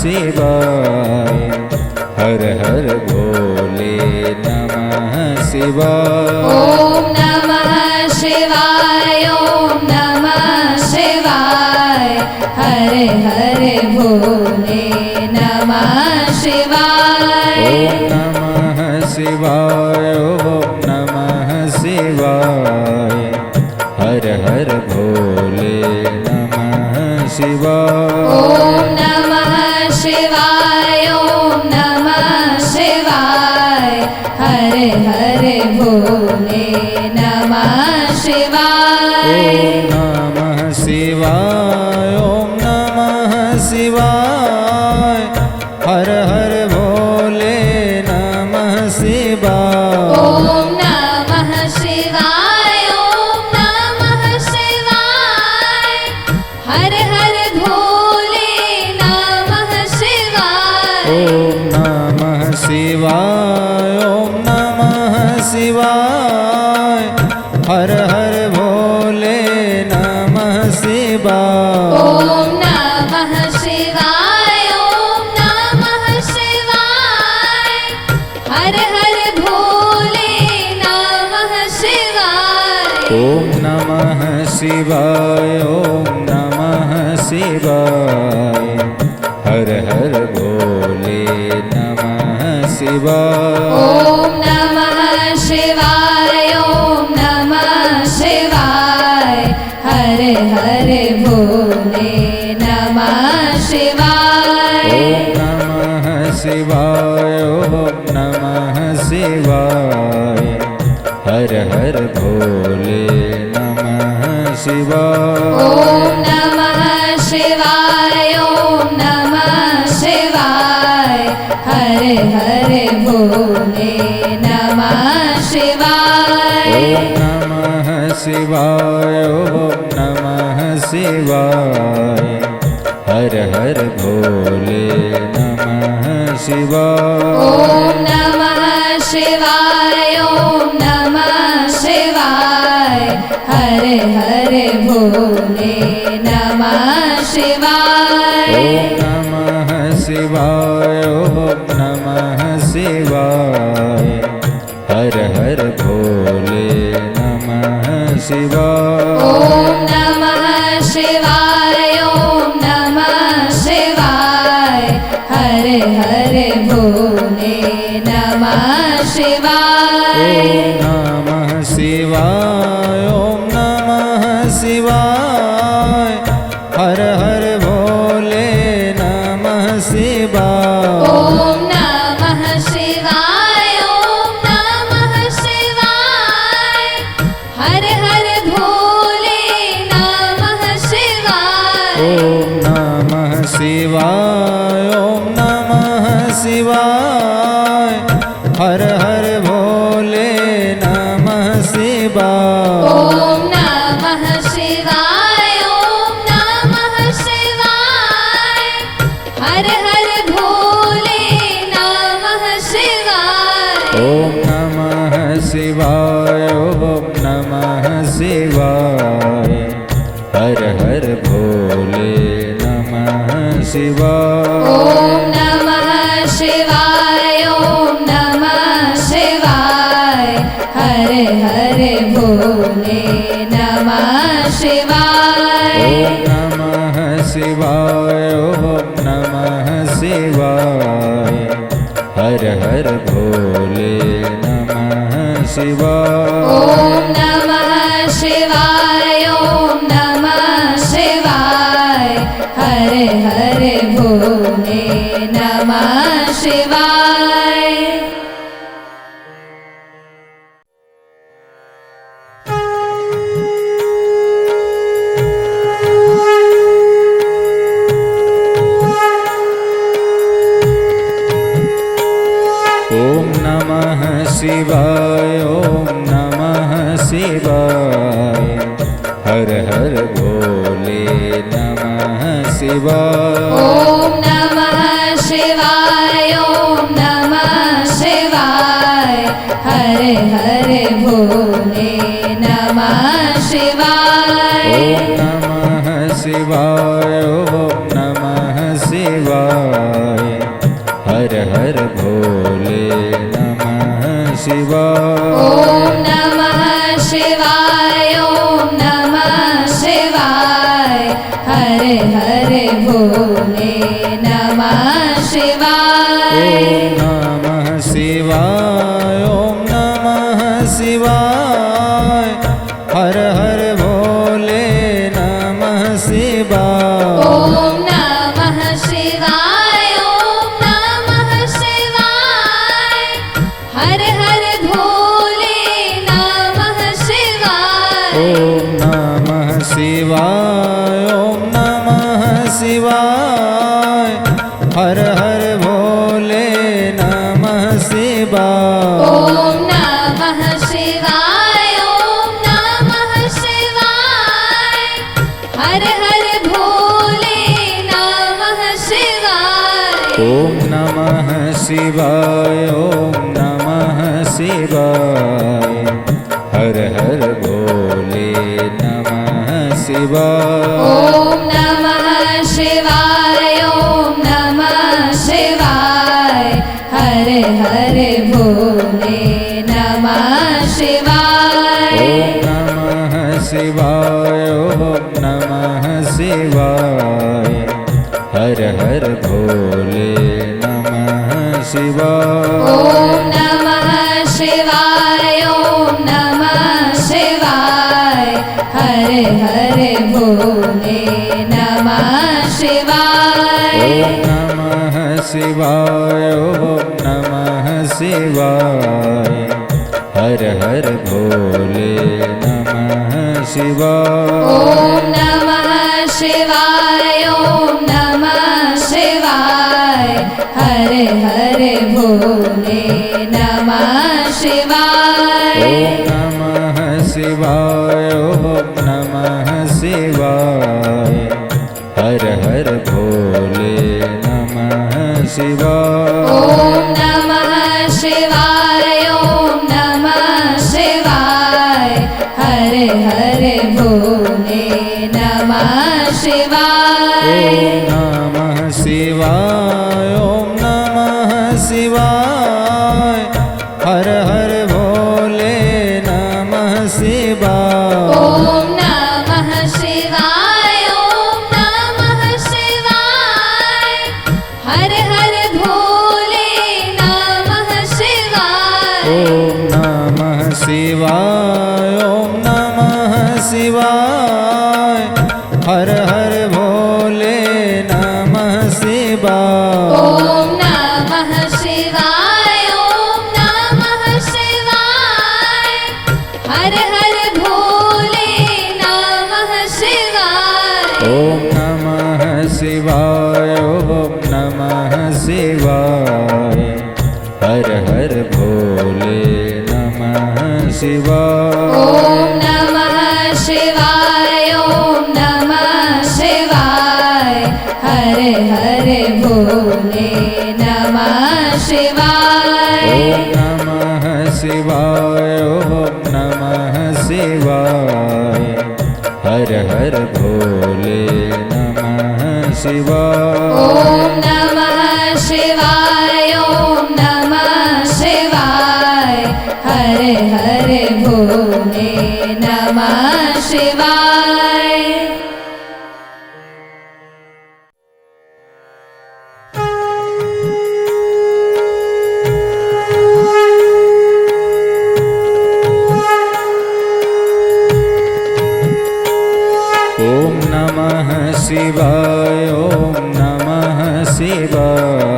शिवाय। हर हर भोले नमः शिवाय। ओम नमः शिवाय। ओम नमः शिवाय। हरे हरे भोले नमः शिवाय। ओम नमः शिवाय। ओम नमः शिवाय। हर हर भोले नमः शिवाय। ओम नमः शिवाय। ओम नमः शिवाय। हरे हरे भोले नमः शिवाय। ओम नमः शिवाय। ओम नमः शिवाय। हर हर भोले नमः शिवाय। ओम नमः शिवाय। ओम नमः शिवाय। हर हर भोले नमः शिवाय। ओम नमः शिवाय। ओम नमः शिवाय। हर हर भोले नमः शिवाय। ओम नमः शिवाय। ओम नमः शिवाय। हर हर भोले नमः शिवाय। ओम नमः शिवाय। ओम नमः शिवाय। हर हर भोले नमः शिवाय। ओम नमः शिवाय। ओम नमः शिवाय। हरे हरे भोले नमः शिवाय। ओम नमः शिवाय। ओम नमः शिवाय। हर हर भोले नमः शिवाय। ओम नमः शिवाय। ओम नमः शिवाय। हरे हरे भोले नमः शिवाय। ओम नमः शिवाय। ओम नमः शिवाय। हर हर भोले नमः शिवाय। ओम नमः शिवाय। ओम नमः शिवाय। हरे हरे भोले नमः शिवाय। ओम नमः शिवाय। ओम नमः शिवाय। हर हर भोले नमः शिवाय। ओम नमः शिवाय। ओम नमः शिवाय। हरे हरे भोले नमः शिवाय। ओम नमः शिवाय। ओम नमः शिवाय। हर हर भोले नमः शिवाय। ओम नमः शिवाय। ओम नमः शिवाय। हर हर भोले नमः शिवाय। ओम नमः शिवाय। ओम नमः शिवाय। हर हर भोले नमः शिवाय। ओम नमः शिवाय। ओम नमः शिवाय। हर हर भोले नमः शिवाय। ओम नमः शिवाय। ओम नमः शिवाय। हर हर भोले नमः शिवाय। ओम नमः शिवाय। ओम नमः शिवाय। हरे हरे भोले नमः शिवाय। ओम नमः शिवाय। ओम नमः शिवाय। हर हर भोले नमः शिवाय। ओम नमः शिवाय। ओम नमः शिवाय। हरे हरे भोले नमः शिवाय। ओम नमः शिवाय। ओम नमः शिवाय। हर हर भोले नमः शिवाय। ओम नमः शिवाय। ओम नमः शिवाय। हरे हरे भोले नमः शिवाय। ओम नमः शिवाय। ओम नमः शिवाय। भोले नमः शिवाय। ओम नमः शिवाय ओम नमः शिवाय हर हर भोले नमः शिवाय। ओम नमः शिवाय ओम नमः शिवाय हर हर भोले नमः शिवाय। ओम नमः शिवाय ओम नमः शिवाय हर हर भोले नमः शिवाय। ओम नमः शिवाय ओम नमः शिवाय हर हर भोले नमः शिवाय। ओम नमः शिवाय ओम नमः शिवाय हर हर भोले नमः शिवाय। ओम नमः शिवाय ओम नमः शिवाय हर हर भोले नमः शिवाय। ओम नमः शिवाय ओम नमः शिवाय हर हर भोले नमः शिवाय। ओम नमः शिवाय ओम नमः शिवाय हर हर भोले नमः शिवाय। ओम नमः शिवाय ओम नमः शिवाय हर हर भोले नमः शिवाय। ओम नमः शिवाय ओम नमः शिवाय हर हर भोले नमः शिवाय। ओम नमः शिवाय ओम नमः शिवाय हर हर भोले नमः शिवाय। ओम नमः शिवाय ओम नमः शिवाय हर हर भोले नमः शिवाय। ओम नमः शिवाय ओम नमः शिवाय हर हर भोले नमः शिवाय। ओम नमः शिवाय ओम नमः शिवाय हर हर भोले नमः शिवाय। ओम नमः शिवाय ओम नमः शिवाय हर हर भोले नमः शिवाय। ओम नमः शिवाय ओम नमः शिवाय हर हर भोले नमः शिवाय। ओम नमः शिवाय ओम नमः शिवाय हर हर भोले नमः शिवाय। ओम नमः शिवाय ओम नमः शिवाय हर हर भोले नमः शिवाय। ओम नमः शिवाय ओम नमः शिवाय हर हर भोले नमः शिवाय। ओम नमः शिवाय ओम नमः शिवाय हर हर भोले नमः शिवाय। ओम नमः शिवाय ओम नमः शिवाय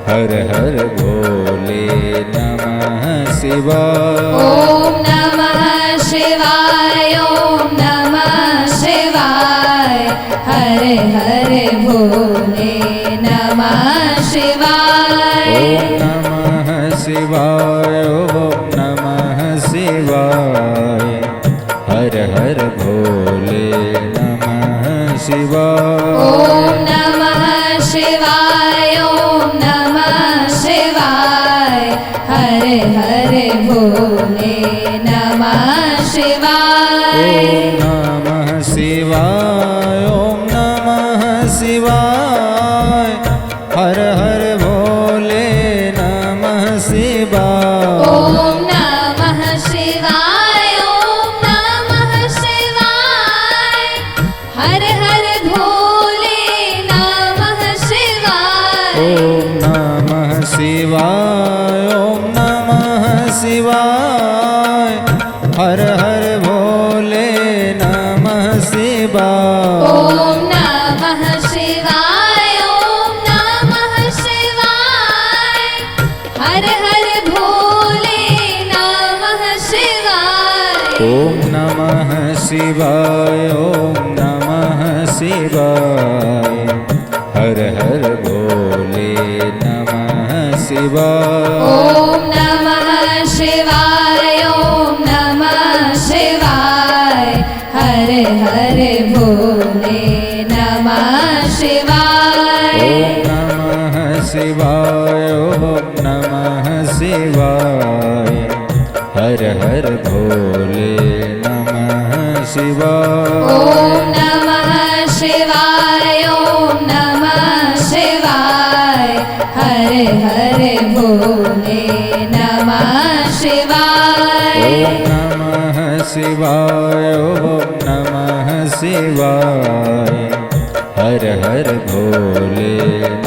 हर हर भोले नमः शिवाय। ओम नमः शिवाय ओम नमः शिवाय हर हर भोले नमः शिवाय। ओम नमः शिवाय ओम नमः शिवाय हर हर भोले नमः शिवाय। ओम नमः शिवाय ओम नमः शिवाय हर हर भोले नमः शिवाय। ओम नमः शिवाय ओम नमः शिवाय हर हर भोले नमः शिवाय। ओम नमः शिवाय ओम नमः शिवाय हर हर भोले शिवाय ओम नमः शिवाय हर हर भोले नमः शिवाय ओम नमः शिवाय ओम नमः शिवाय हर हर भोले नमः शिवाय ओम नमः शिवाय ओम नमः शिवाय हर हर भोले नमः शिवाय ओम नमः शिवाय ओम नमः शिवाय हर हर भोले नमः शिवाय ओम नमः शिवाय ओम नमः शिवाय हर हर भोले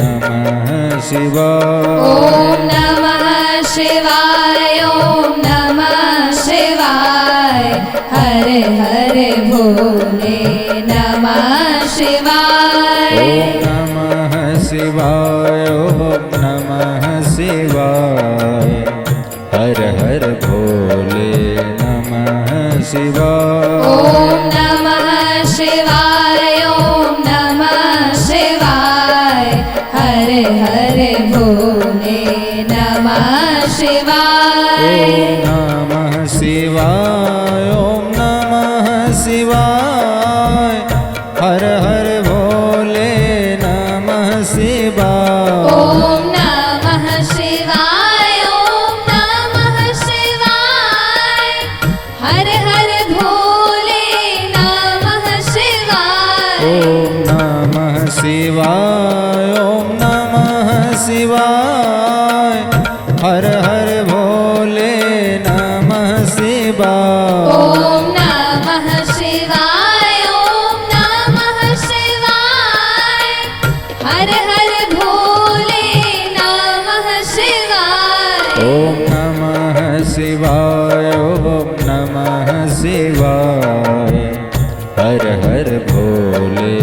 नमः शिवाय ओम नमः शिवाय ओम नमः शिवाय हर हर भोले नमः शिवाय ओम नमः शिवाय ओम नमः शिवाय हर हर भोले नमः शिवाय ओम नमः शिवाय ओम नमः शिवाय हर हर भोले नमः शिवाय ओम नमः शिवाय ओम नमः शिवाय हर हर भोले नमः शिवाय ओम नमः शिवाय ओम नमः शिवाय हर हर भोले नमः शिवाय ओम नमः शिवाय ओम नमः शिवाय हर हर भोले नमः शिवाय ओम नमः शिवाय ओम नमः शिवाय हर हर भोले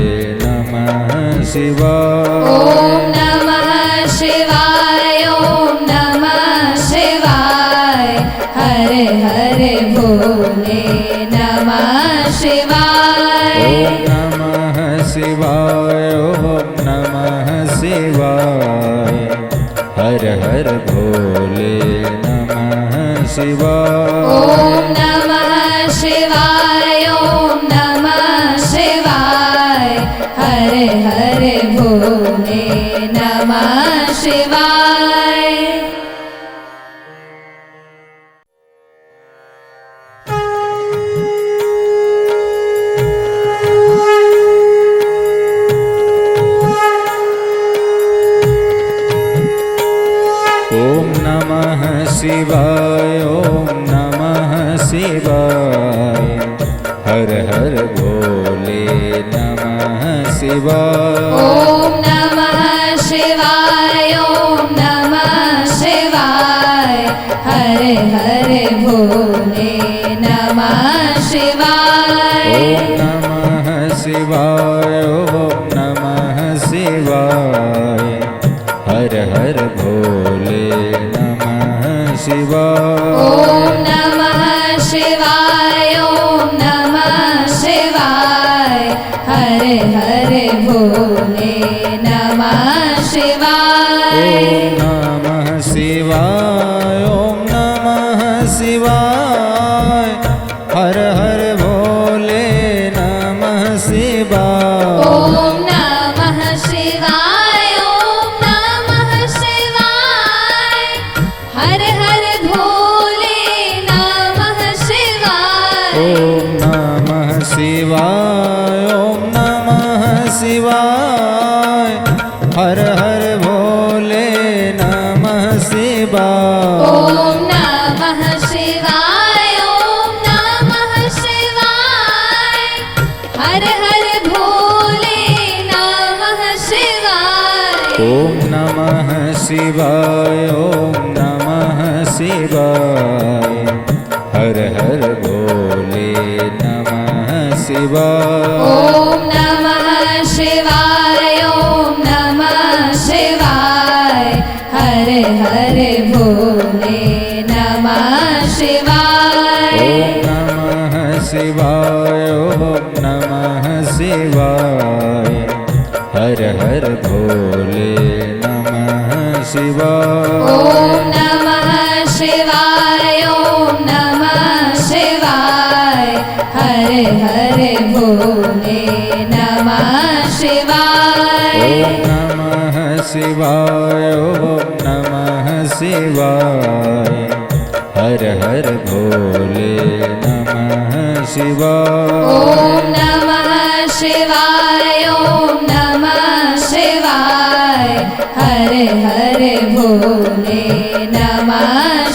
नमः शिवाय ओम नमः शिवाय ओम नमः शिवाय हर हर भोले नमः शिवाय ओम नमः शिवाय ओम नमः शिवाय हर हर भोले नमः शिवाय ओम नमः शिवाय ओम नमः शिवाय हर हर भोले नमः शिवाय ओम नमः शिवाय ओम नमः शिवाय हर हर भोले नमः शिवाय ओम नमः शिवाय ओम नमः शिवाय हर हर भोले नमः शिवाय ओम नमः शिवाय ओम नमः शिवाय हर हर भोले नमः शिवाय ओम नमः शिवाय ओम नमः शिवाय हर हर भोले नमः शिवाय ओम नमः शिवाय ओम नमः शिवाय हर हर भोले नमः शिवाय ओम नमः शिवाय ओम नमः शिवाय हर हर भोले नमः शिवाय ओम नमः शिवाय ओम नमः शिवाय हर हर भोले नमः शिवाय ओम नमः शिवाय ओम नमः शिवाय हर हर भोले नमः शिवाय ओम नमः शिवाय ओम नमः शिवाय हर हर भोले नमः शिवाय ओम नमः शिवाय ओम नमः शिवाय हर हर भोले नमः शिवाय ओम नमः शिवाय ओम नमः शिवाय हर हर भोले नमः शिवाय ओम नमः शिवाय भोले नमः शिवाय। ॐ नमः शिवाय ॐ नमः शिवाय हर हर भोले नमः शिवाय। ॐ नमः शिवाय ॐ नमः शिवाय हर हर भोले नमः शिवाय। ॐ नमः शिवाय ॐ नमः शिवाय हर हर भोले नमः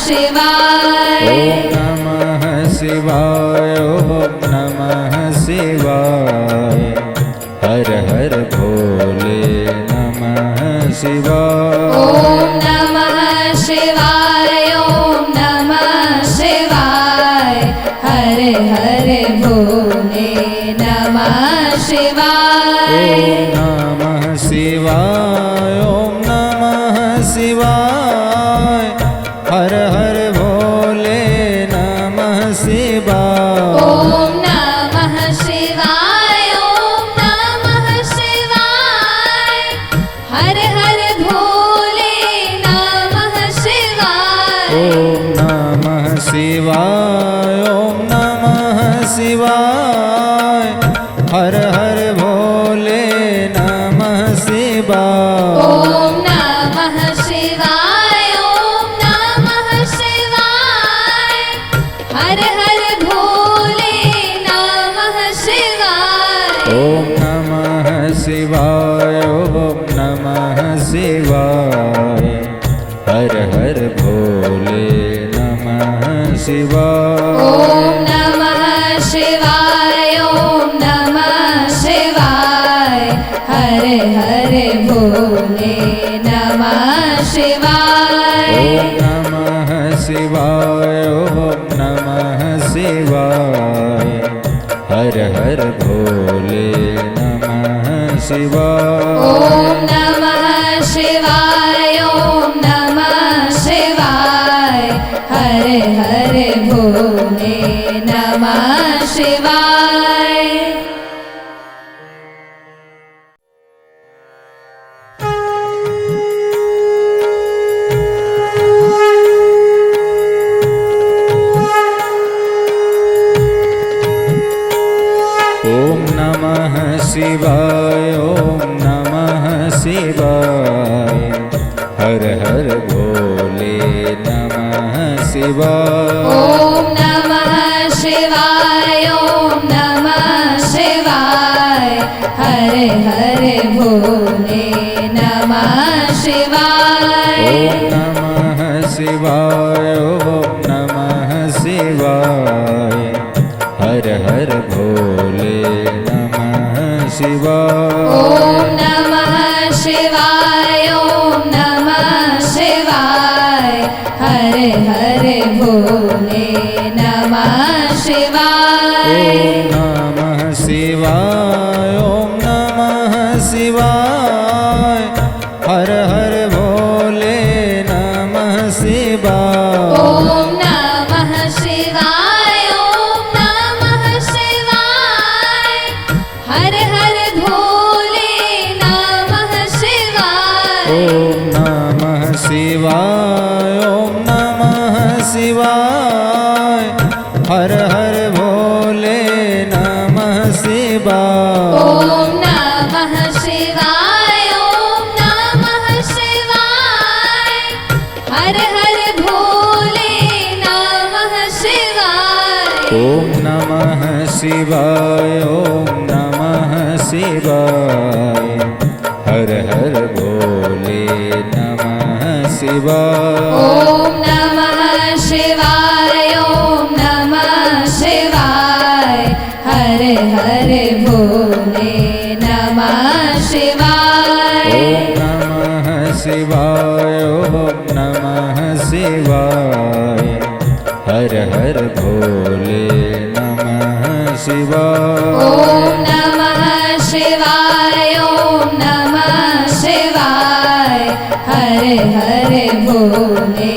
शिवाय। ॐ नमः शिवाय ॐ नमः शिवाय हर हर भोले नमः शिवाय। ॐ नमः शिवाय ॐ नमः शिवाय हर हर भोले नमः शिवाय। ॐ नमः शिवाय ॐ नमः शिवाय हर हर भोले नमः शिवाय। ॐ नमः शिवाय ॐ नमः शिवाय हर हर भोले नमः शिवाय। ॐ नमः शिवाय ॐ नमः शिवाय हर हर भोले नमः शिवाय। ॐ नमः शिवाय ॐ नमः शिवाय हर हर भोले नमः शिवाय। ॐ नमः शिवाय ॐ नमः शिवाय हर हर भोले नमः शिवाय। ॐ नमः शिवाय ॐ नमः शिवाय हर हर भोले नमः शिवाय। ॐ नमः शिवाय ॐ नमः शिवाय हर हर भोले नमः शिवाय। ॐ नमः शिवाय ॐ नमः शिवाय हर हर भोले नमः शिवाय। ॐ नमः शिवाय ॐ नमः शिवाय हर हर भोले नमः शिवाय। ॐ नमः शिवाय ॐ नमः शिवाय हर हर भोले नमः शिवाय। ॐ नमः शिवाय ॐ नमः शिवाय हर हर भोले नमः शिवाय। ॐ नमः शिवाय ॐ नमः शिवाय हर हर भोले नमः शिवाय। ॐ नमः शिवाय ॐ नमः शिवाय हर हर भोले नमः शिवाय। ॐ नमः शिवाय ॐ नमः शिवाय हर हर भोले नमः शिवाय। ॐ नमः शिवाय ॐ नमः शिवाय हर हर भोले नमः शिवाय। ॐ नमः शिवाय ॐ नमः शिवाय हर हर भोले नमः शिवाय। ॐ नमः शिवाय ॐ नमः शिवाय हर हर भोले नमः शिवाय। ॐ नमः शिवाय ॐ नमः शिवाय हर हर भोले नमः शिवाय। ॐ नमः शिवाय ॐ नमः शिवाय हर हर भोले नमः शिवाय। ॐ नमः शिवाय ॐ नमः शिवाय हर हर भोले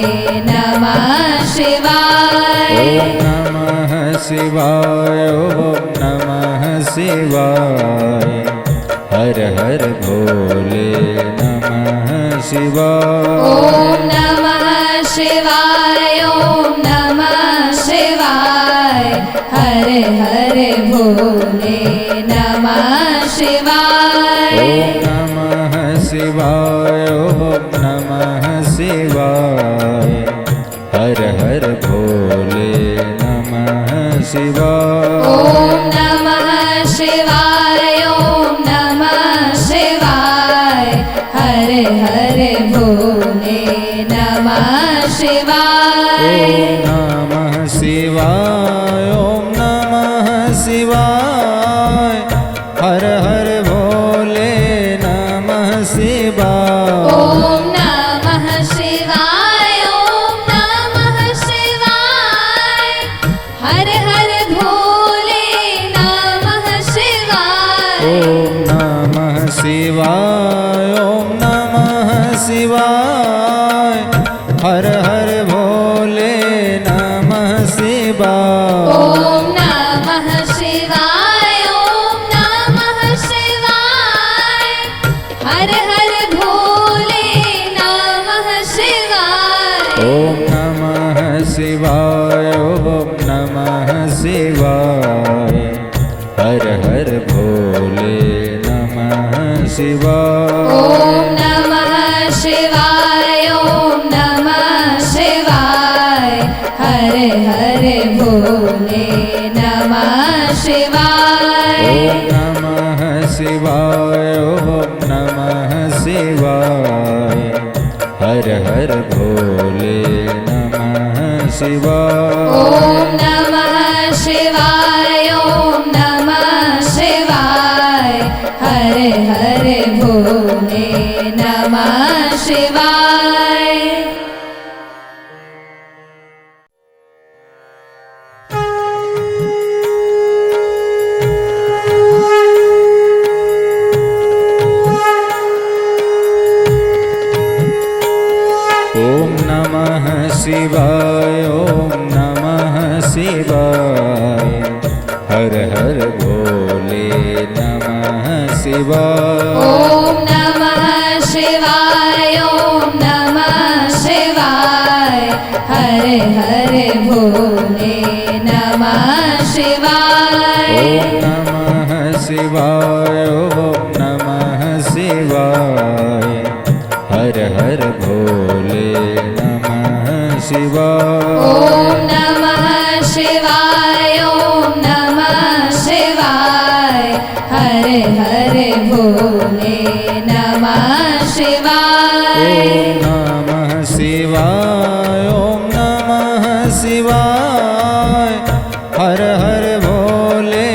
नमः शिवाय। ॐ नमः शिवाय ॐ नमः शिवाय हर हर भोले भोले नमः शिवाय। ॐ नमः शिवाय ॐ नमः शिवाय हर हर भोले नमः शिवाय। ॐ नमः शिवाय ॐ नमः शिवाय हर हर भोले नमः शिवाय। ॐ नमः शिवाय ॐ नमः शिवाय हर हर भोले नमः शिवाय। ॐ नमः शिवाय ॐ नमः शिवाय हर हर भोले नमः शिवाय। ॐ नमः शिवाय ॐ नमः शिवाय हर हर भोले नमः शिवाय। ॐ नमः शिवाय ॐ नमः शिवाय हर हर भोले नमः शिवाय। ॐ नमः शिवाय ॐ नमः शिवाय हर हर भोले नमः शिवाय। ॐ नमः शिवाय ॐ नमः शिवाय हर हर भोले नमः शिवाय। ॐ नमः शिवाय ॐ नमः शिवाय हर हर भोले नमः शिवाय। ॐ नमः शिवाय ॐ नमः शिवाय हर हर भोले नमः शिवाय। ॐ नमः शिवाय ॐ नमः शिवाय हर हर भोले नमः शिवाय। ॐ नमः शिवाय ॐ नमः शिवाय हर हर भोले नमः शिवाय। ॐ नमः शिवाय ॐ नमः शिवाय हर हर भोले नमः शिवाय। ॐ नमः शिवाय ॐ नमः शिवाय हर हर भोले नमः शिवाय। ॐ नमः शिवाय ॐ नमः शिवाय हर हर भोले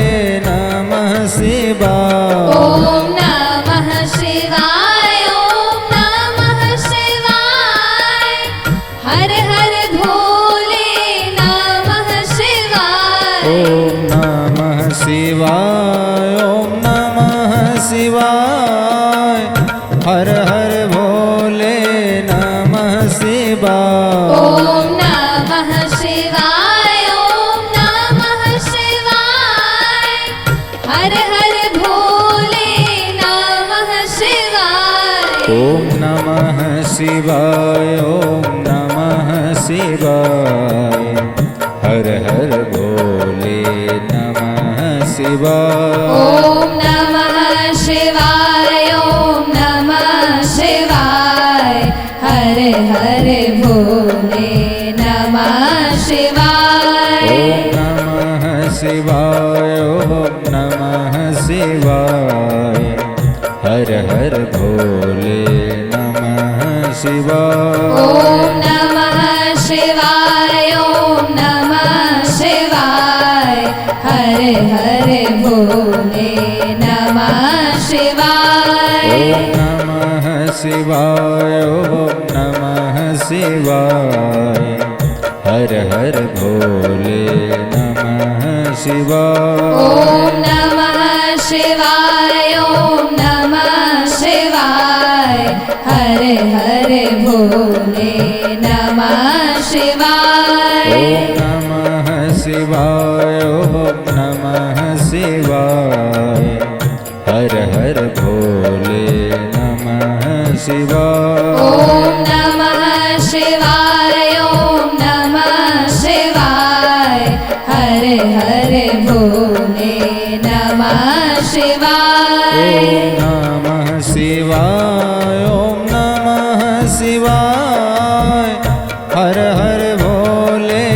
नमः शिवाय। ॐ नमः शिवाय ॐ नमः शिवाय हर हर भोले नमः शिवाय। ॐ नमः शिवाय ॐ नमः शिवाय हर हर भोले नमः शिवाय। ॐ नमः शिवाय ॐ नमः शिवाय हर हर भोले नमः शिवाय। ॐ नमः शिवाय ॐ नमः शिवाय हर हर भोले नमः शिवाय। ॐ नमः शिवाय ॐ नमः शिवाय हर हर भोले नमः शिवाय। ॐ नमः शिवाय ॐ नमः शिवाय हर हर भोले नमः शिवाय। ॐ नमः शिवाय ॐ नमः शिवाय हर हर भोले नमः शिवाय। ॐ नमः शिवाय ॐ नमः शिवाय हर हर भोले नमः शिवाय। ॐ नमः शिवाय ॐ नमः शिवाय हर हर भोले नमः शिवाय। ॐ नमः शिवाय ॐ नमः शिवाय हर हर भोले नमः शिवाय। ॐ नमः शिवाय ॐ नमः शिवाय हर हर भोले शिवाय ॐ नमः शिवाय ॐ नमः शिवाय हर हर भोले नमः शिवाय ॐ नमः शिवाय ॐ नमः शिवाय हर हर भोले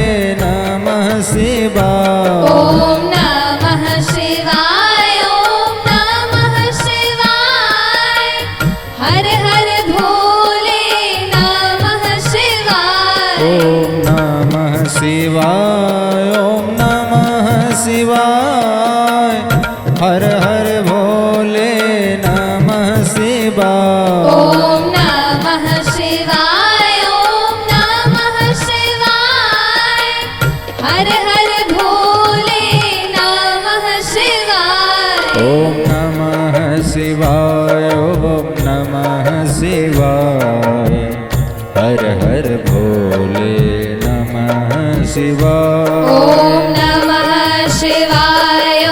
नमः शिवाय ॐ नमः शिवाय ॐ नमः शिवाय हर हर भोले नमः शिवाय ॐ नमः शिवाय ॐ नमः शिवाय हर हर भोले नमः शिवाय ॐ नमः शिवाय ॐ नमः शिवाय हर हर भोले नमः शिवाय ॐ नमः शिवाय ॐ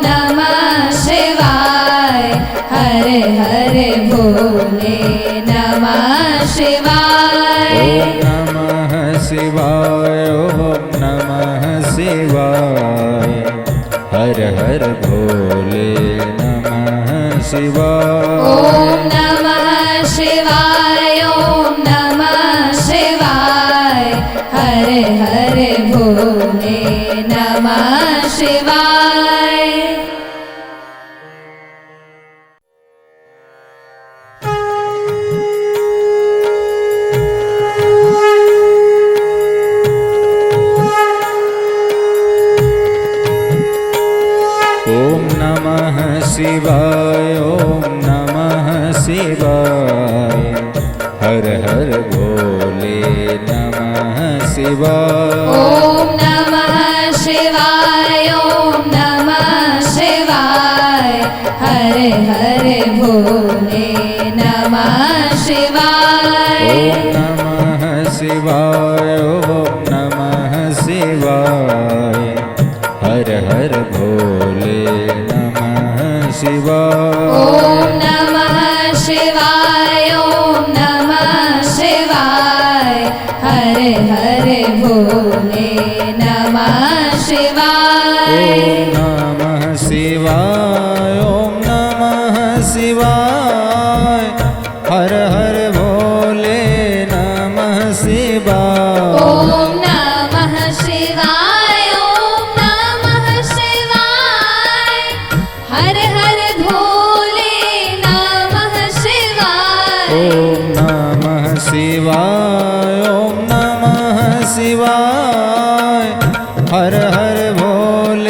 नमः शिवाय हर हर भोले नमः शिवाय ॐ नमः शिवाय ॐ नमः शिवाय हर हर भोले नमः शिवाय ॐ नमः शिवाय ॐ नमः शिवाय हर हर भोले नमः शिवाय ॐ नमः शिवाय ॐ नमः शिवाय हर हर भोले नमः शिवाय ॐ नमः शिवाय ॐ नमः शिवाय हर हर भोले नमः शिवाय ॐ नमः शिवाय ॐ नमः शिवाय हर हर भोले नमः शिवाय ॐ नमः शिवाय ॐ नमः शिवाय हर हर भोले नमः शिवाय ॐ नमः शिवाय ॐ नमः शिवाय हर हर भोले नमः शिवाय ॐ नमः शिवाय ॐ नमः शिवाय हर हर भोले नमः शिवाय ॐ नमः शिवाय ॐ नमः शिवाय हर हर भोले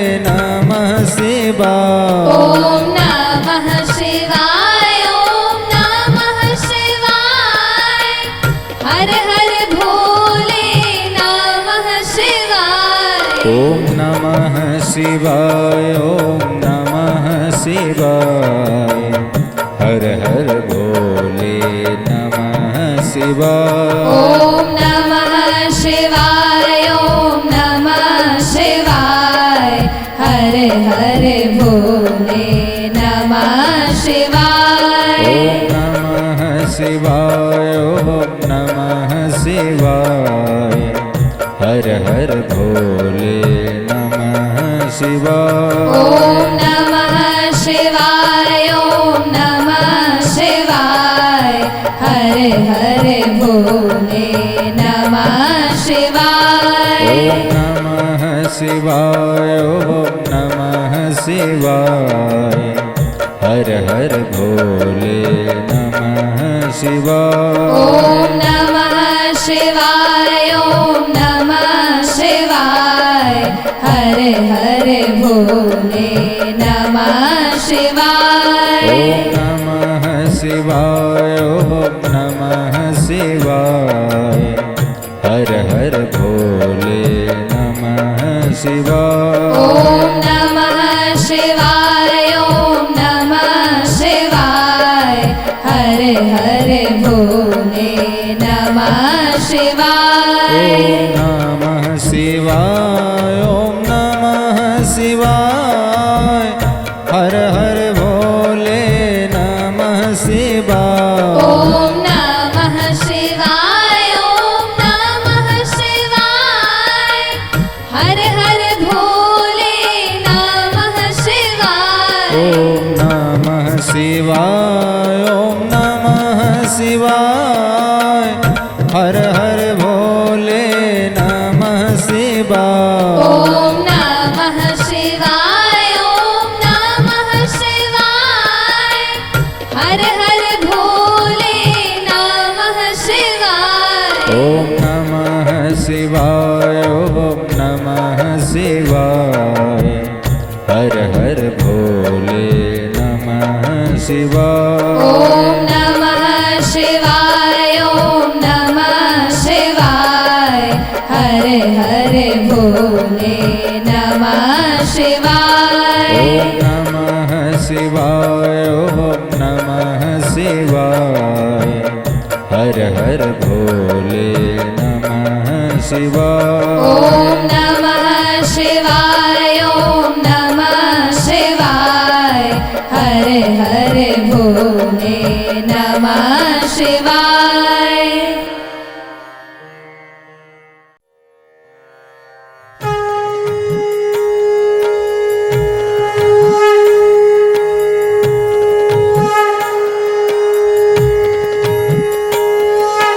नमः शिवाय ॐ नमः शिवाय ॐ नमः शिवाय हर हर भोले नमः शिवाय ॐ नमः शिवाय ॐ नमः शिवाय हर हर भोले नमः शिवाय ॐ नमः शिवाय ॐ नमः शिवाय हर हर भोले नमः शिवाय ॐ नमः शिवाय ॐ नमः शिवाय हर हर भोले नमः शिवाय ॐ नमः शिवाय ॐ नमः शिवाय हर हर भोले नमः शिवाय ॐ नमः शिवाय ॐ नमः शिवाय हर हर भोले नमः शिवाय ॐ नमः शिवाय ॐ नमः शिवाय हर हर भोले नमः शिवाय ॐ नमः शिवाय ॐ नमः शिवाय हर हर भोले नमः शिवाय ॐ नमः शिवाय ॐ नमः शिवाय हर हर भोले नमः शिवाय ॐ नमः शिवाय ॐ नमः शिवाय हर हर भोले नमः शिवाय ॐ नमः शिवाय ॐ नमः शिवाय हर हर भोले नमः शिवाय शिवाय हर हर भोले नमः शिवाय ॐ नमः शिवाय ॐ नमः शिवाय हर हर भोले नमः शिवाय ॐ नमः शिवाय ॐ नमः शिवाय हर हर भोले नमः शिवाय ॐ नमः शिवाय ॐ नमः शिवाय हर हर भोले नमः शिवाय ॐ नमः शिवाय ॐ नमः शिवाय हर हर भोले नमः शिवाय ॐ नमः शिवाय ॐ नमः शिवाय हर हर भोले नमः शिवाय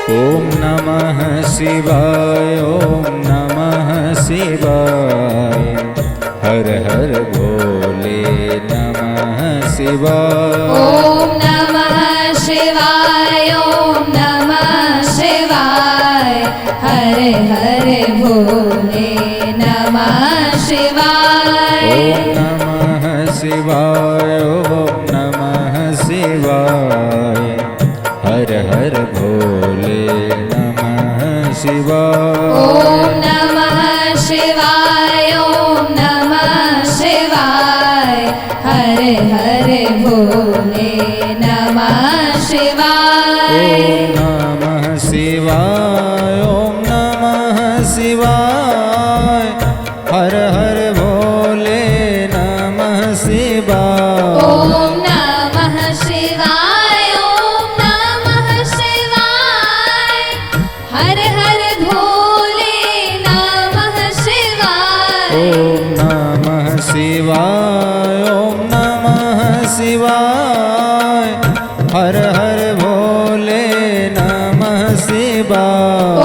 ॐ नमः शिवाय ॐ नमः शिवाय हर हर भोले नमः शिवाय ॐ नमः शिवाय ॐ नमः शिवाय हर हर भोले नमः शिवाय ॐ नमः शिवाय ॐ नमः शिवाय हर हर भोले नमः शिवाय ॐ नमः शिवाय ॐ नमः शिवाय हर हर भोले नमः शिवाय ॐ नमः शिवाय ॐ नमः शिवाय हर हर भोले नमः शिवाय ॐ नमः शिवाय ॐ नमः शिवाय हर हर भोले नमः शिवाय ॐ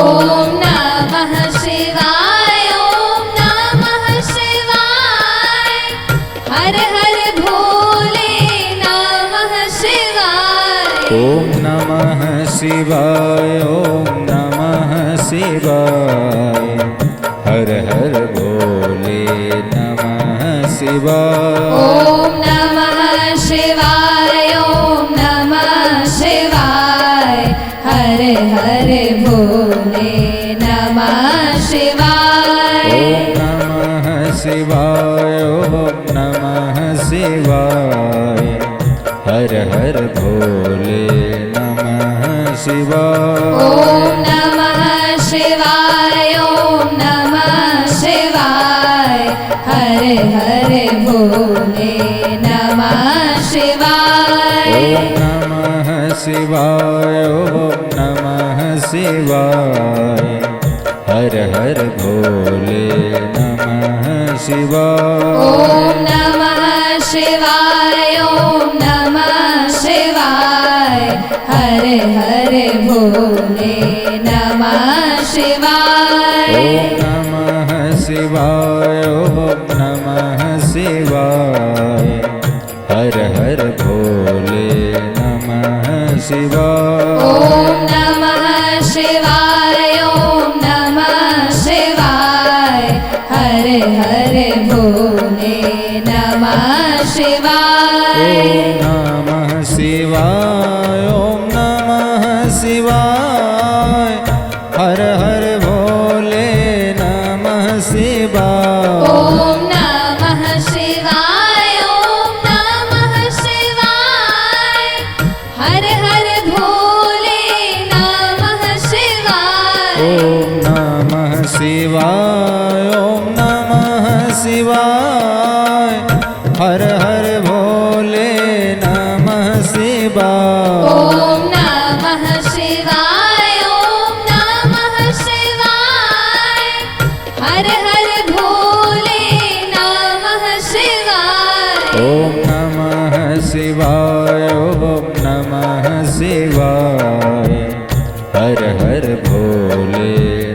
नमः शिवाय ॐ नमः शिवाय हर हर भोले नमः शिवाय ॐ नमः शिवाय ॐ नमः शिवाय हर हर भोले नमः शिवाय ॐ नमः शिवाय ॐ नमः शिवाय हर हर भोले नमः शिवाय ॐ नमः शिवाय ॐ नमः शिवाय हर हर भोले नमः शिवाय ॐ नमः शिवाय ॐ नमः शिवाय हर हर भोले नमः शिवाय ॐ नमः शिवाय ॐ नमः शिवाय हर हर भोले नमः शिवाय ॐ नमः शिवाय ॐ नमः शिवाय हर हर भोले नमः शिवाय ॐ नमः शिवाय ॐ नमः शिवाय हर हर भोले नमः शिवाय ॐ नमः शिवाय ॐ नमः शिवाय हर हर भोले नमः शिवाय ॐ नमः शिवाय ॐ नमः शिवाय हर हर भोले नमः शिवाय ॐ नमः शिवाय ॐ नमः शिवाय हर हर भोले नमः शिवाय ॐ नमः शिवाय ॐ नमः शिवाय हर हर भोले नमः शिवाय ॐ नमः शिवाय ॐ नमः शिवाय हर हर भोले नमः शिवाय ॐ नमः शिवाय शिवाय। हर हर भोले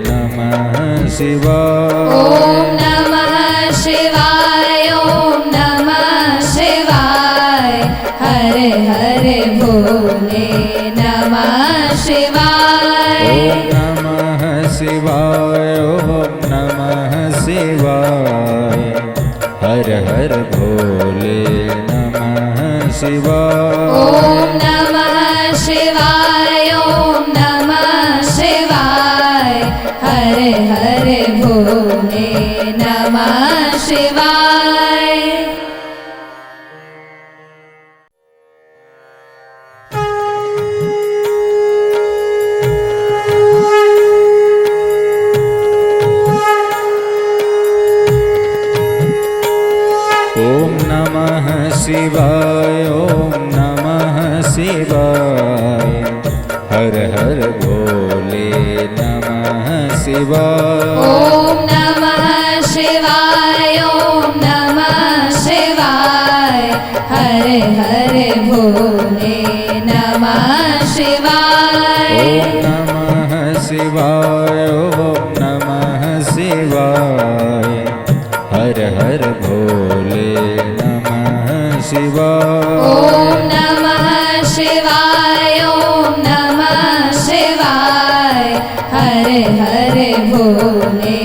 नमः शिवाय। ओम नमः शिवाय ओम नमः शिवाय। हरे हरे भोले नमः शिवाय। ओम नमः शिवाय ओम नमः शिवाय। हर हर भोले नमः शिवाय। ओम नमः शिवाय ओम नमः शिवाय। हरे हरे भोले नमः शिवाय। ओम नमः शिवाय ओम नमः शिवाय। हर हर भोले नमः शिवाय। ओम नमः शिवाय ओम नमः शिवाय। हरे हरे भोले नमः शिवाय। ओम नमः शिवाय ओम नमः शिवाय। हर हर भोले नमः शिवाय। ओम नमः शिवाय ओम नमः शिवाय। हरे हरे भोले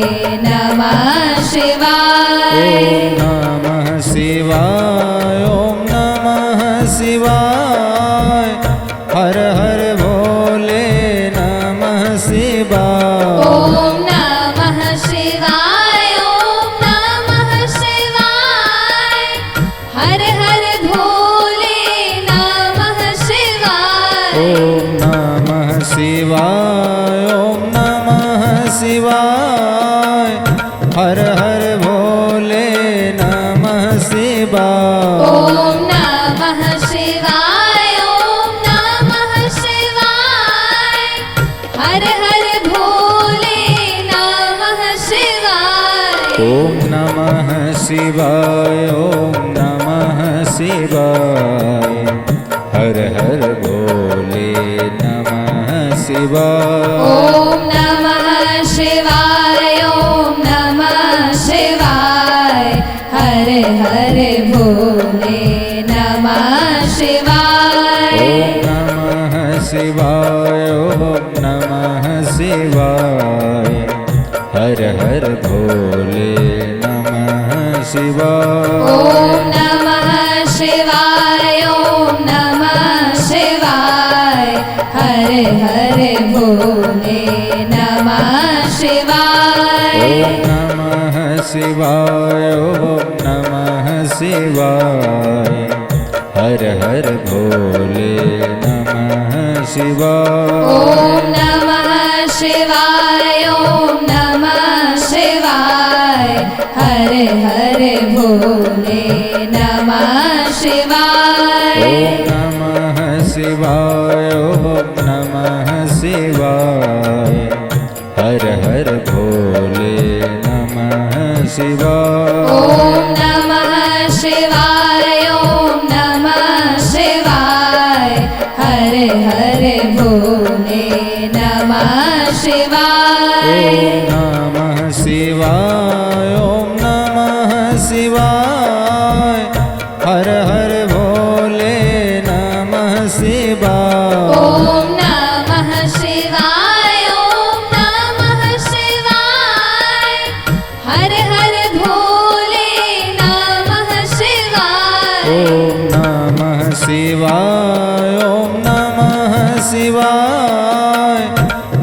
नमः शिवाय। ओम नमः शिवाय ओम नमः शिवाय। हर हर भोले नमः शिवाय। ओम नमः शिवाय ओम नमः शिवाय। हर हर भोले नमः शिवाय। ओम नमः शिवाय ओम नमः शिवाय। हर हर भोले नमः शिवाय। ओम नमः शिवाय ओम नमः शिवाय। हर हर भोले नमः शिवाय। ओम नमः शिवाय ओम नमः शिवाय। हर हर भोले नमः शिवाय। ओम नमः शिवाय ओम नमः शिवाय। हरे हरे भोले नमः शिवाय। ओम नमः शिवाय ओम नमः शिवाय। हर हर भोले नमः शिवाय। ओम नमः शिवाय ओम नमः शिवाय। हरे हरे भोले नमः शिवाय। ओम नमः शिवाय ओम नमः शिवाय। हर हर भोले नमः शिवाय। ओम नमः शिवाय ओम नमः शिवाय। हरे हरे भोले नमः शिवाय। ओम नमः शिवाय ओम नमः शिवाय। हर हर भोले नमः शिवाय। ओम नमः शिवाय ओम नमः शिवाय। हरे हरे भोले नमः शिवाय। ओम नमः शिवाय ओम नमः शिवाय। हर हर भोले नमः शिवाय। ओम नमः शिवाय ओम नमः शिवाय। हर हर भोले नमः शिवाय। ओम नमः शिवाय ओम नमः शिवाय।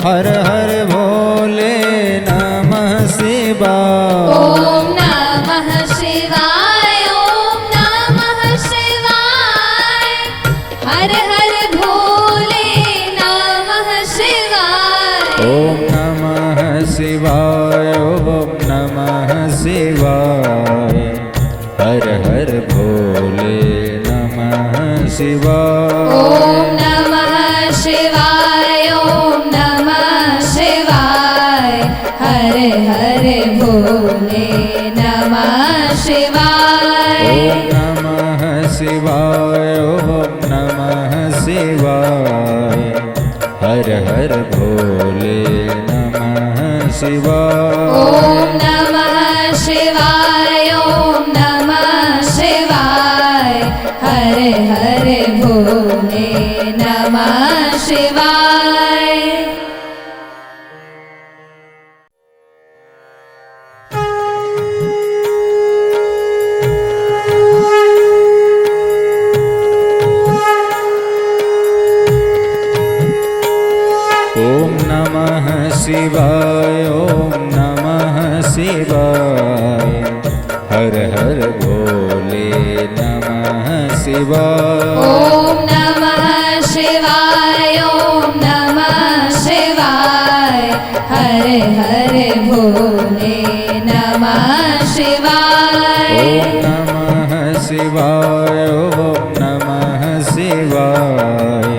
हर हर भोले नमः शिवाय। ओम नमः शिवाय ओम नमः शिवाय। हर हर भोले नमः शिवाय। ओम नमः शिवाय ओम नमः शिवाय। हर हर भोले नमः शिवाय। ओम नमः शिवाय ओम नमः शिवाय। हरे हरे भोले नमः शिवाय। ओम नमः शिवाय ओम नमः शिवाय। हर हर भोले नमः शिवाय। ॐ नमः शिवाय ॐ नमः शिवाय हर हर भोले नमः शिवाय। ॐ नमः शिवाय ॐ नमः शिवाय हर हर भोले नमः शिवाय। ॐ नमः शिवाय ॐ नमः शिवाय हर हर भोले नमः शिवाय। ॐ नमः शिवाय ॐ नमः शिवाय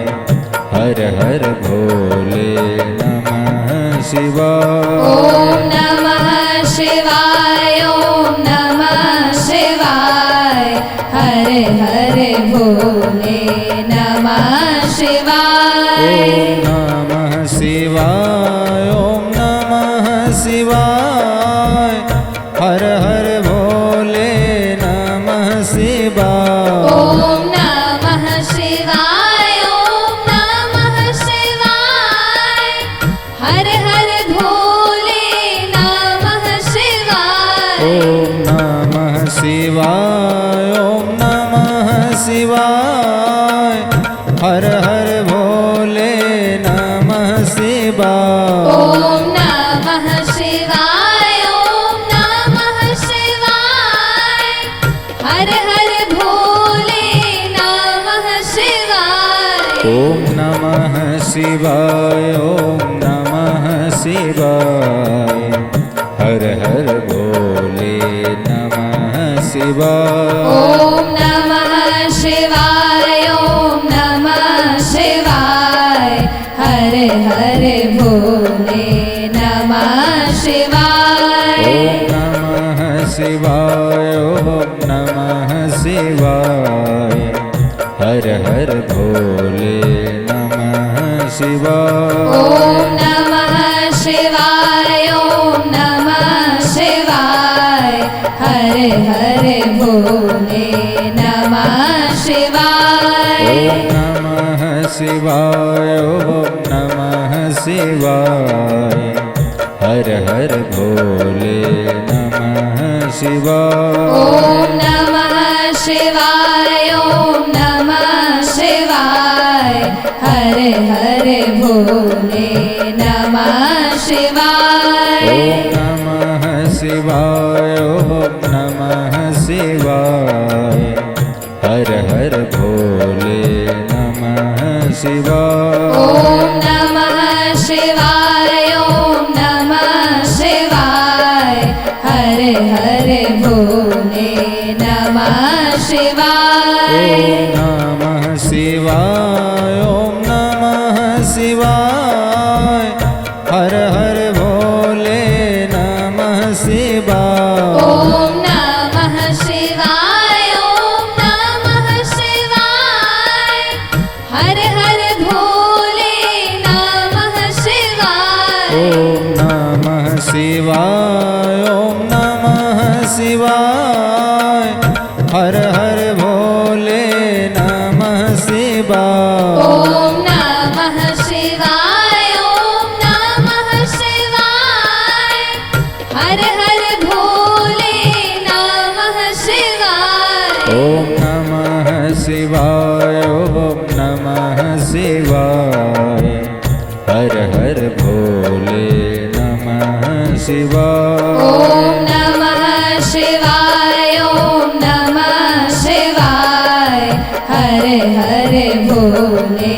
हर हर भोले नमः शिवाय। ॐ नमः शिवाय ॐ नमः शिवाय हर हर भोले नमः शिवाय। ॐ नमः शिवाय ॐ नमः शिवाय हर हर भोले नमः शिवाय। ॐ नमः शिवाय ॐ नमः शिवाय हर हर भोले नमः शिवाय। ॐ नमः शिवाय ॐ नमः शिवाय हर हर भोले नमः शिवाय। ॐ नमः शिवाय ॐ नमः शिवाय हर हर भोले नमः शिवाय। ॐ नमः शिवाय ॐ नमः शिवाय हर हर भोले नमः शिवाय। ॐ नमः शिवाय ॐ नमः शिवाय हर हर भोले नमः शिवाय। ॐ नमः शिवाय ॐ नमः शिवाय हर हर भोले नमः शिवाय। ॐ नमः शिवाय ॐ नमः शिवाय हर हर भोले नमः शिवाय। ॐ नमः शिवाय ॐ नमः शिवाय हर हर भोले नमः शिवाय। ॐ नमः शिवाय ॐ नमः शिवाय हर हर भोले नमः शिवाय। ॐ नमः शिवाय ॐ नमः शिवाय हर हर भोले नमः शिवाय। ॐ नमः शिवाय ॐ नमः शिवाय हर हर भोले नमः शिवाय। ॐ नमः शिवाय ॐ नमः शिवाय हर हर भोले नमः शिवाय। ॐ नमः शिवाय ॐ नमः शिवाय हर हर भोले नमः शिवाय। ॐ नमः शिवाय ॐ नमः शिवाय हर हर भोले नमः शिवाय। ॐ नमः शिवाय ॐ नमः शिवाय हर हर भोले नमः शिवाय। ॐ नमः शिवाय ॐ नमः शिवाय हर हर भोले नमः शिवाय। ॐ नमः शिवाय ॐ नमः शिवाय हर हर भोले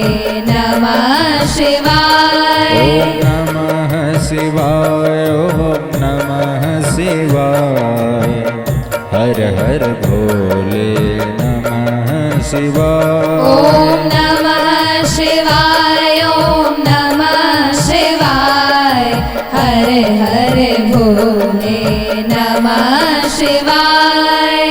नमः शिवाय। ॐ नमः शिवाय ॐ नमः शिवाय हर हर भोले नमः शिवाय। ॐ नमः शिवाय ॐ नमः शिवाय हर हर भोले नमः शिवाय।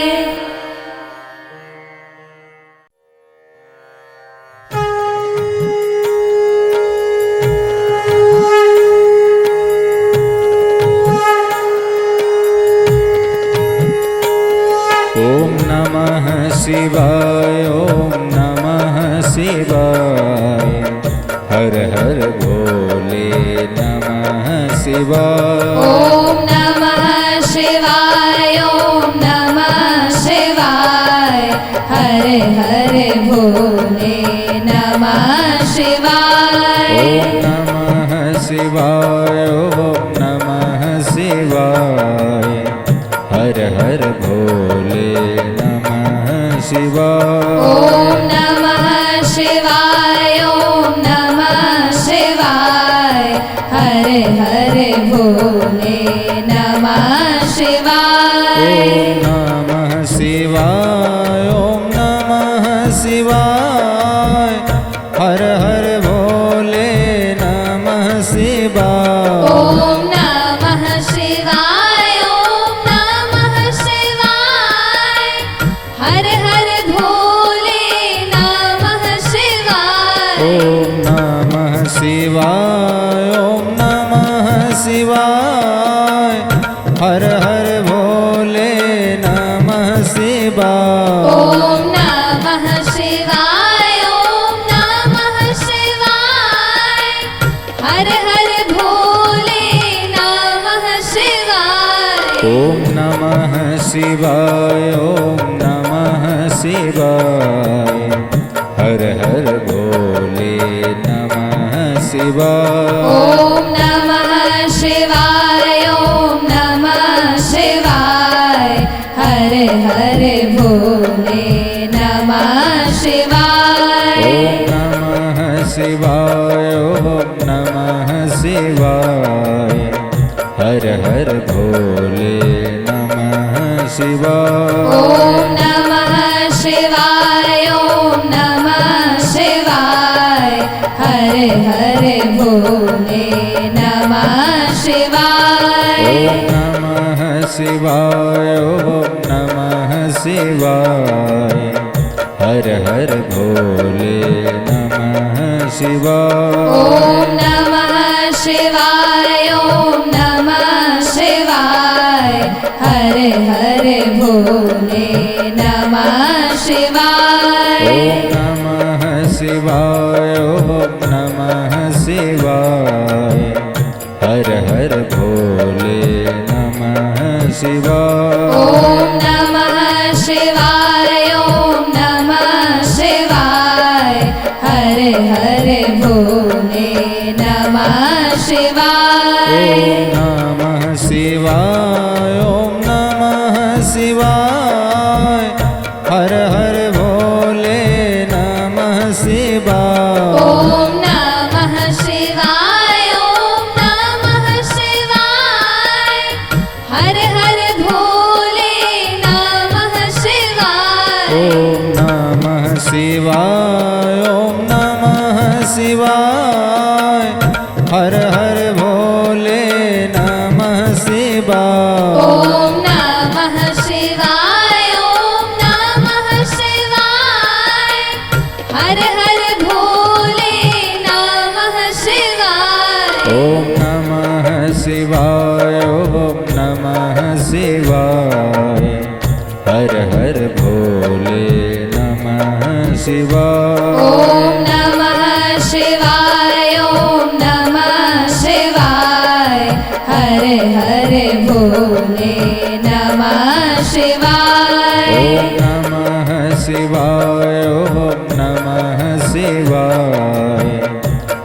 हर हर भोले नमः शिवाय। ॐ नमः शिवाय ॐ नमः शिवाय हर हर भोले नमः शिवाय। ॐ नमः शिवाय ॐ नमः शिवाय हर हर भोले नमः शिवाय। ॐ नमः शिवाय ॐ नमः शिवाय हर हर भोले नमः शिवाय। ॐ नमः शिवाय ॐ नमः शिवाय हर हर भोले नमः शिवाय। ॐ नमः शिवाय ॐ नमः शिवाय हर हर भोले नमः शिवाय। ॐ नमः शिवाय ॐ नमः शिवाय हर हर भोले नमः शिवाय। ॐ नमः शिवाय ॐ नमः शिवाय हर हर भोले नमः शिवाय। ॐ नमः शिवाय ॐ नमः शिवाय हर हर भोले नमः शिवाय। ॐ नमः शिवाय ॐ नमः शिवाय हर हर भोले नमः शिवाय। ॐ नमः शिवाय ॐ नमः शिवाय हर हर भोले नमः शिवाय। ॐ नमः शिवाय ॐ नमः शिवाय हर हर भोले नमः शिवाय। ॐ नमः शिवाय ॐ नमः शिवाय हर हर भोले नमः शिवाय। ॐ नमः शिवाय ॐ नमः शिवाय हर हर भोले नमः शिवाय। ॐ नमः शिवाय ॐ नमः शिवाय हर हर भोले नमः शिवाय। ॐ नमः शिवाय ॐ नमः शिवाय हर हर भोले नमः शिवाय। ॐ नमः शिवाय ॐ नमः शिवाय हर हर भोले नमः शिवाय। ॐ नमः शिवाय ॐ नमः शिवाय हर हर भोले नमः शिवाय। ॐ नमः शिवाय ॐ नमः शिवाय हर हर भोले नमः शिवाय। ॐ नमः शिवाय ॐ नमः शिवाय हर हर भोले नमः शिवाय। ॐ नमः शिवाय ॐ नमः शिवाय हर हर भोले नमः शिवाय। ॐ नमः शिवाय ॐ नमः शिवाय हर हर भोले नमः शिवाय। ॐ नमः शिवाय ॐ नमः शिवाय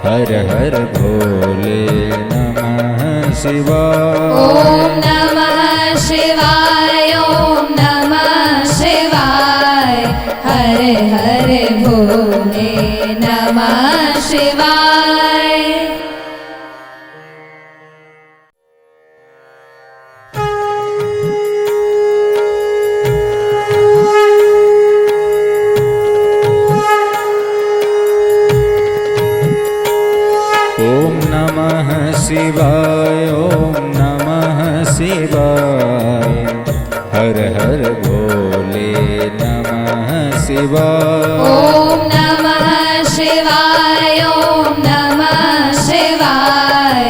हर हर भोले नमः शिवाय। ॐ नमः शिवाय ॐ नमः शिवाय हर हर भोले नमः शिवाय। ॐ नमः शिवाय ॐ नमः शिवाय हर हर भोले नमः शिवाय। ॐ नमः शिवाय ॐ नमः शिवाय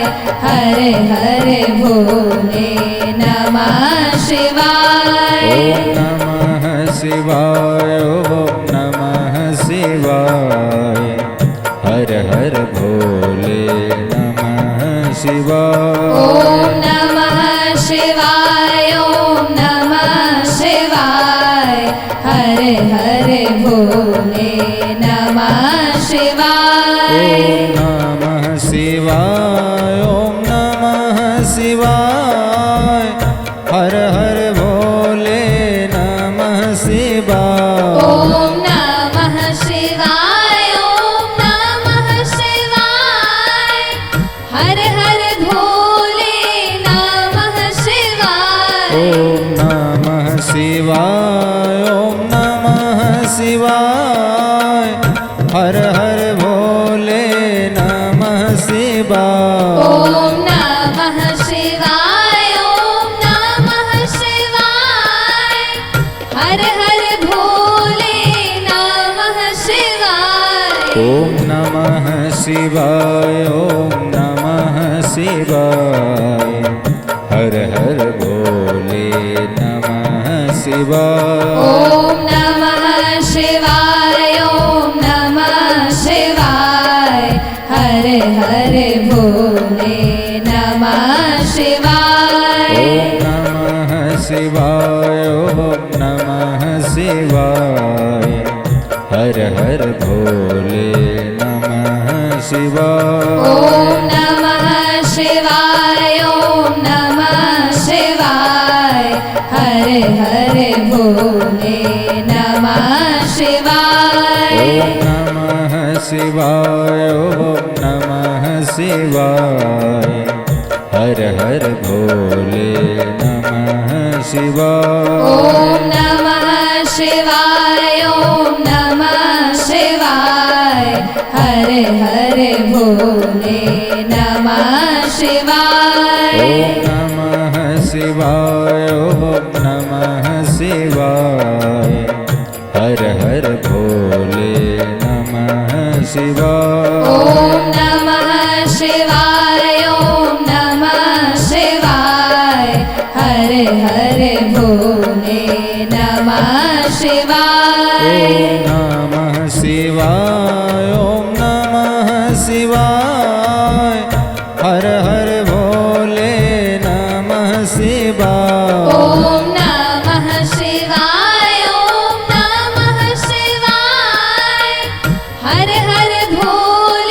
हर हर भोले नमः शिवाय। ॐ नमः शिवाय ॐ नमः शिवाय हर हर भोले भोले नमः शिवाय। ॐ नमः शिवाय ॐ नमः शिवाय हर हर भोले नमः शिवाय। ॐ नमः शिवाय ॐ नमः शिवाय हर हर भोले नमः शिवाय। ॐ नमः शिवाय ॐ नमः शिवाय हर हर भोले नमः शिवाय। ॐ नमः शिवाय ॐ नमः शिवाय हर हर भोले नमः शिवाय। ॐ नमः शिवाय ॐ नमः शिवाय हर हर भोले नमः शिवाय। ॐ नमः शिवाय ॐ नमः शिवाय हर हर भोले नमः शिवाय। ॐ नमः शिवाय ॐ नमः शिवाय हर हर भोले नमः शिवाय। ॐ नमः शिवाय ॐ नमः शिवाय हर हर भोले नमः शिवाय। ॐ नमः शिवाय ॐ नमः शिवाय हर हर भोले नमः शिवाय। ॐ नमः शिवाय ॐ नमः शिवाय हर हर भोले नमः शिवाय। ॐ नमः शिवाय ॐ नमः शिवाय हर हर भोले नमः शिवाय। ॐ नमः शिवाय ॐ नमः शिवाय हर हर भोले नमः शिवाय। ॐ नमः शिवाय ॐ नमः शिवाय हर हर भोले नमः शिवाय। ॐ नमः शिवाय ॐ नमः शिवाय हर हर भोले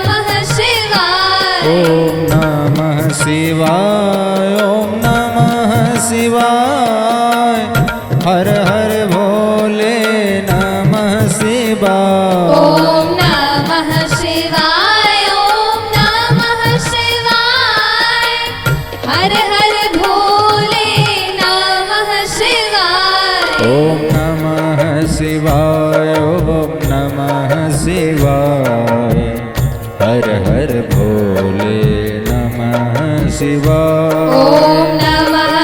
नमः शिवाय। ॐ नमः शिवाय ॐ नमः शिवाय हर हर भोले नमः शिवाय। ॐ नमः शिवाय ॐ नमः शिवाय हर हर भोले नमः शिवाय। ॐ नमः शिवाय ॐ नमः शिवाय हर हर भोले नमः शिवाय। ॐ नमः शिवाय ॐ नमः शिवाय हर हर भोले नमः शिवाय। ॐ नमः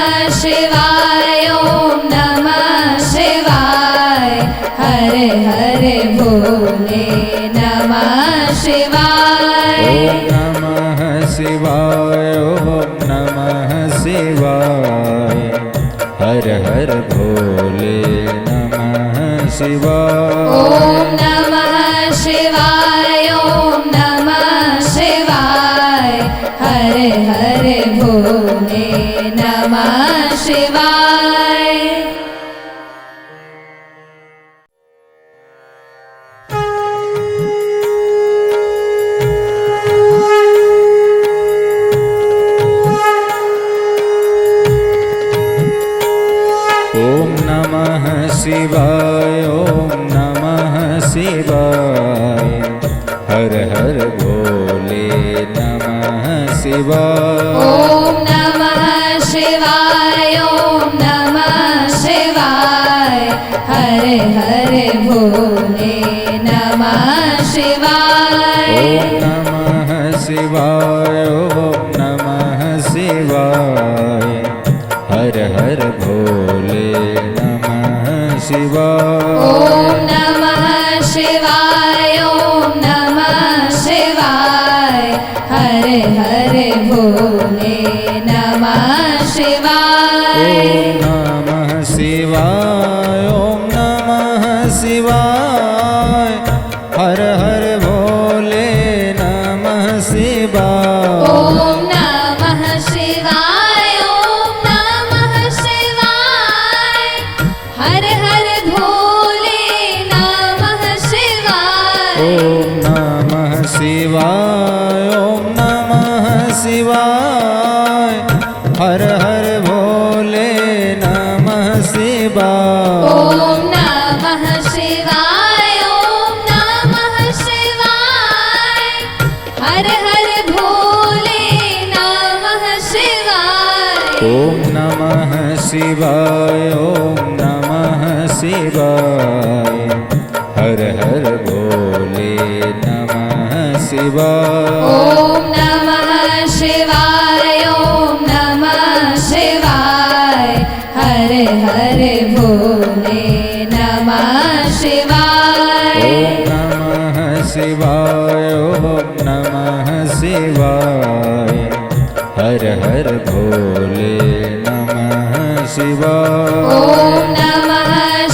शिवाय ॐ नमः शिवाय हर हर भोले नमः शिवाय। ॐ नमः शिवाय ॐ नमः शिवाय हर हर भोले नमः शिवाय। ॐ नमः शिवाय ॐ नमः शिवाय हर हर भोले नमः शिवाय। ॐ नमः शिवाय ॐ नमः शिवाय हर हर भोले नमः शिवाय। ॐ नमः शिवाय ॐ नमः शिवाय हर हर भोले नमः शिवाय। ॐ नमः शिवाय ॐ नमः शिवाय हर हर भोले नमः शिवाय। ॐ नमः शिवाय ॐ नमः शिवाय हर हर भोले नमः शिवाय। ॐ नमः शिवाय ॐ नमः शिवाय हर हर भोले शिवाय। ॐ नमः शिवाय ॐ नमः शिवाय हर हर भोले नमः शिवाय। ॐ नमः शिवाय ॐ नमः शिवाय हर हर भोले नमः शिवाय। ॐ नमः शिवाय ॐ नमः शिवाय हर हर भोले नमः शिवाय। ॐ नमः शिवाय ॐ नमः शिवाय हर हर भोले नमः शिवाय। ॐ नमः शिवाय ॐ नमः शिवाय हर हर भोले नमः शिवाय। ॐ नमः शिवाय ॐ नमः शिवाय हर हर भोले नमः शिवाय। ॐ नमः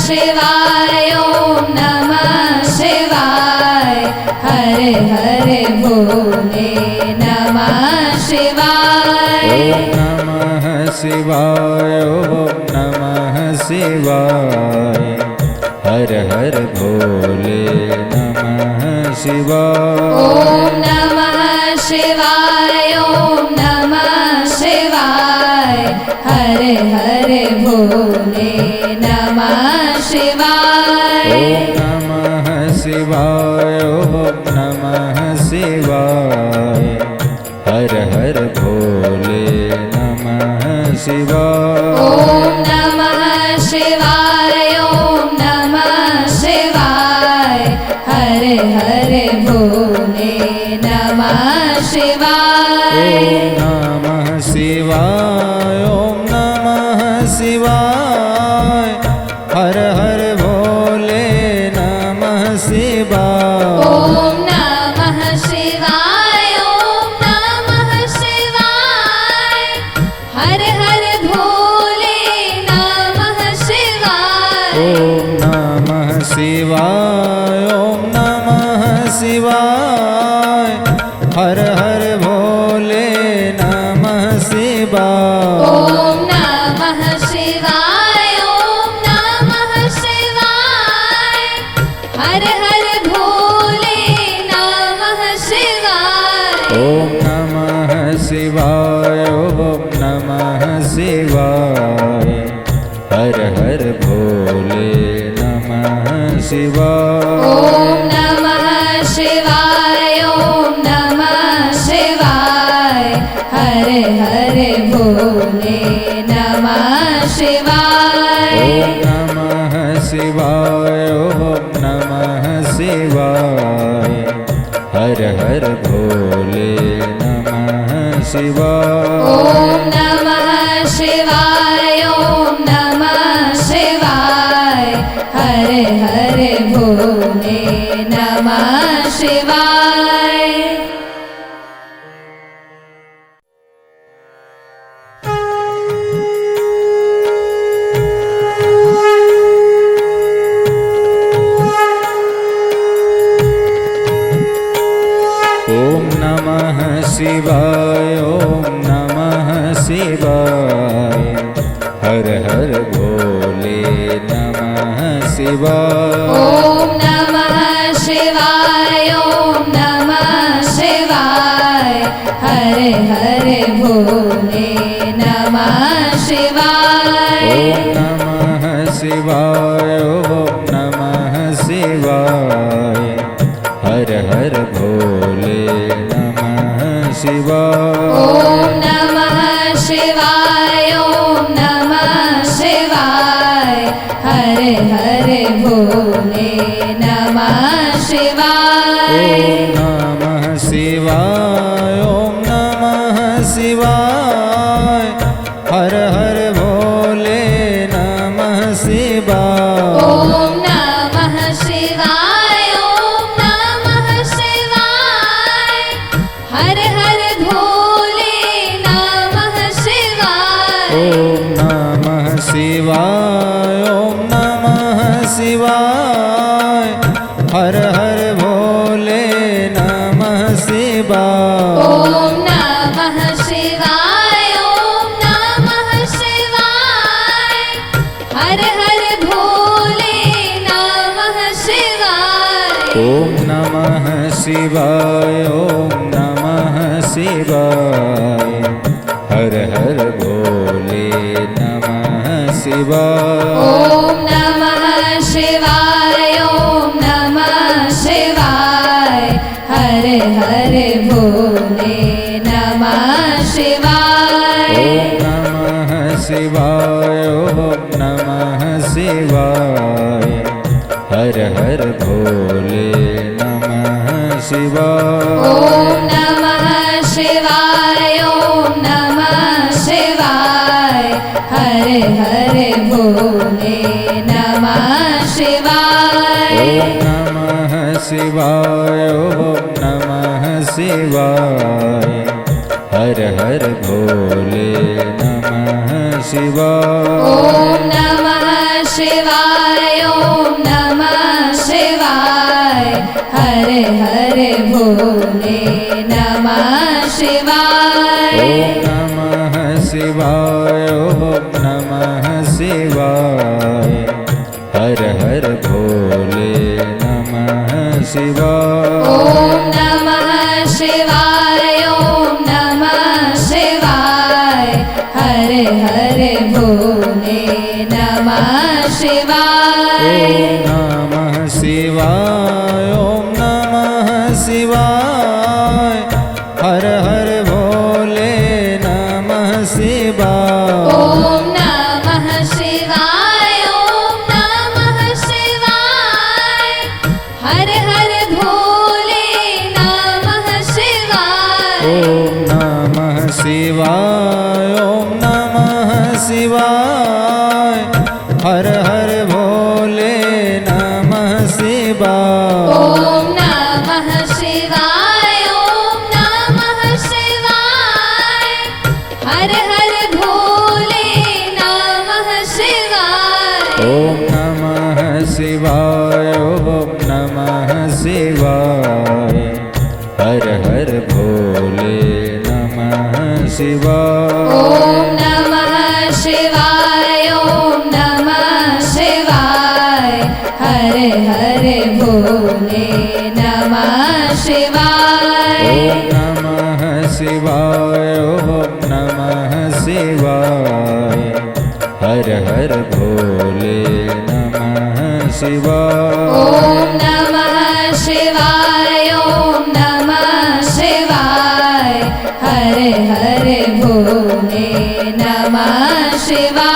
शिवाय ॐ नमः शिवाय हर हर भोले नमः शिवाय। ॐ नमः शिवाय ॐ नमः शिवाय हर हर भोले नमः शिवाय। ॐ नमः शिवाय ॐ नमः शिवाय हर हर भोले नमः शिवाय। ॐ नमः शिवाय ॐ नमः शिवाय हर हर भोले नमः शिवाय। ॐ नमः शिवाय ॐ नमः शिवाय हर हर भोले नमः शिवाय। ॐ नमः शिवाय ॐ नमः शिवाय हर हर भोले नमः शिवाय। ॐ नमः शिवाय ॐ नमः शिवाय हर हर भोले नमः शिवाय। ॐ नमः शिवाय ॐ नमः शिवाय हर हर भोले नमः शिवाय। ॐ नमः शिवाय ॐ नमः शिवाय हर हर भोले नमः शिवाय। ॐ नमः शिवाय ॐ नमः शिवाय हर हर भोले नमः शिवाय। ॐ नमः शिवाय ॐ नमः शिवाय हर हर भोले नमः शिवाय। ॐ नमः शिवाय ॐ नमः शिवाय हर हर भोले नमः शिवाय। ॐ नमः शिवाय ॐ नमः शिवाय हर हर भोले नमः शिवाय। ॐ नमः शिवाय ॐ नमः शिवाय हर हर भोले नमः शिवाय। ॐ नमः शिवाय ॐ नमः शिवाय हर हर भोले नमः शिवाय। ॐ नमः शिवाय ॐ नमः शिवाय हर हर भोले नमः शिवाय। ॐ नमः शिवाय ॐ नमः शिवाय हर हर भोले नमः शिवाय। ॐ नमः शिवाय ॐ नमः शिवाय हर हर भोले नमः शिवाय। ॐ नमः शिवाय ॐ नमः शिवाय हर हर भोले नमः शिवाय। ॐ नमः शिवाय ॐ नमः शिवाय हर हर भोले नमः शिवाय। शिवाय ॐ नमः शिवाय ॐ नमः शिवाय हर हर भोले नमः शिवाय ॐ नमः शिवाय ॐ नमः शिवाय हर हर भोले नमः शिवाय ॐ नमः शिवाय ॐ नमः शिवाय हर हर भोले नमः शिवाय ॐ नमः शिवाय ॐ नमः शिवाय हर हर भोले नमः शिवाय ॐ नमः शिवाय ॐ नमः शिवाय हर हर भोले नमः शिवाय ॐ नमः शिवाय ॐ नमः शिवाय हर हर भोले नमः शिवाय ॐ नमः शिवाय ॐ नमः शिवाय हर हर भोले नमः शिवाय ॐ नमः शिवाय ॐ नमः शिवाय हर हर भोले नमः शिवाय ॐ नमः शिवाय ॐ नमः शिवाय हर हर भोले नमः शिवाय ॐ नमः शिवाय ॐ नमः शिवाय हर हर भोले नमः शिवाय ॐ नमः शिवाय ॐ नमः शिवाय हर हर भोले नमः शिवाय ॐ नमः शिवाय ॐ नमः शिवाय हर हर भोले नमः शिवाय ॐ नमः शिवाय ॐ नमः शिवाय हर हर भोले नमः शिवाय ॐ नमः शिवाय ॐ नमः शिवाय हर हर भोले नमः शिवाय ॐ नमः शिवाय ॐ नमः शिवाय हर हर भोले नमः शिवाय ॐ नमः शिवाय ॐ नमः शिवाय हर हर भोले नमः शिवाय ॐ नमः शिवाय ॐ नमः शिवाय हर हर भोले नमः शिवाय